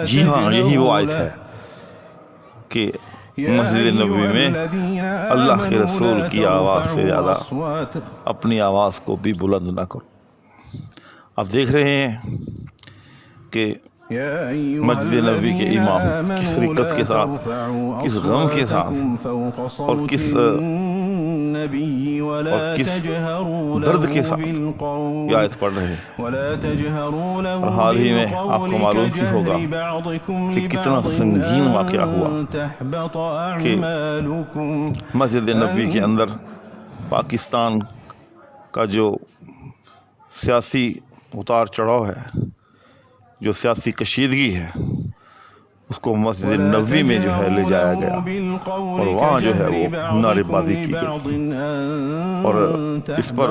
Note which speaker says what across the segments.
Speaker 1: جی ہاں، یہی وہ آیت ہے کہ مسجد نبوی میں اللہ کے رسول کی آواز سے زیادہ اپنی آواز کو بھی بلند نہ کرو۔ آپ دیکھ رہے ہیں کہ مسجد نبوی کے امام کس رقت کے ساتھ، کس غم کے ساتھ اور کس درد کے ساتھ یہ آیت پڑھ رہے ہیں۔ اور حال ہی میں آپ کو معلوم ہی ہوگا کہ کتنا سنگین واقعہ ہوا کہ مسجد نبوی کے اندر پاکستان کا جو سیاسی اتار چڑھاؤ ہے، جو سیاسی کشیدگی ہے، اس کو مسجد نبوی میں جو ہے لے جایا گیا اور وہاں جو ہے وہ نعرے بازی کی گئی۔ اور اس پر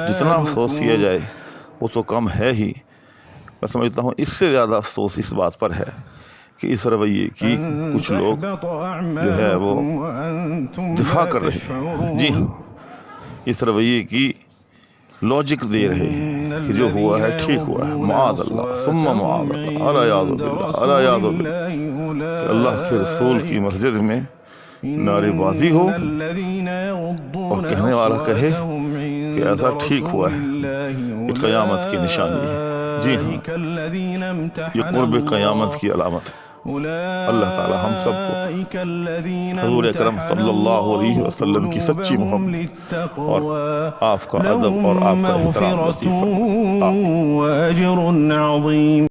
Speaker 1: جتنا افسوس کیا جائے وہ تو کم ہے ہی، میں سمجھتا ہوں اس سے زیادہ افسوس اس بات پر ہے کہ اس رویے کی کچھ لوگ جو ہے وہ دفاع کر رہے ہیں۔ جی ہاں، اس رویے کی لاجک دے رہے ہیں کہ جو ہوا ہے ٹھیک ہوا ہے، معاذ اللہ ثم معاذ اللہ، الیاذ باللہ الیاذ باللہ، کہ اللہ کے رسول کی مسجد میں نعرے بازی ہو اور کہنے والا کہے کہ ایسا ٹھیک ہوا ہے، یہ قیامت کی نشانی ہے۔ جی ہاں، یہ قرب قیامت کی علامت ہے۔ اللہ تعالی ہم سب کو حضور اکرم صلی اللہ علیہ وسلم کی سچی محبت اور آپ کا ادب اور آپ کا احترام نصیب فرمائے۔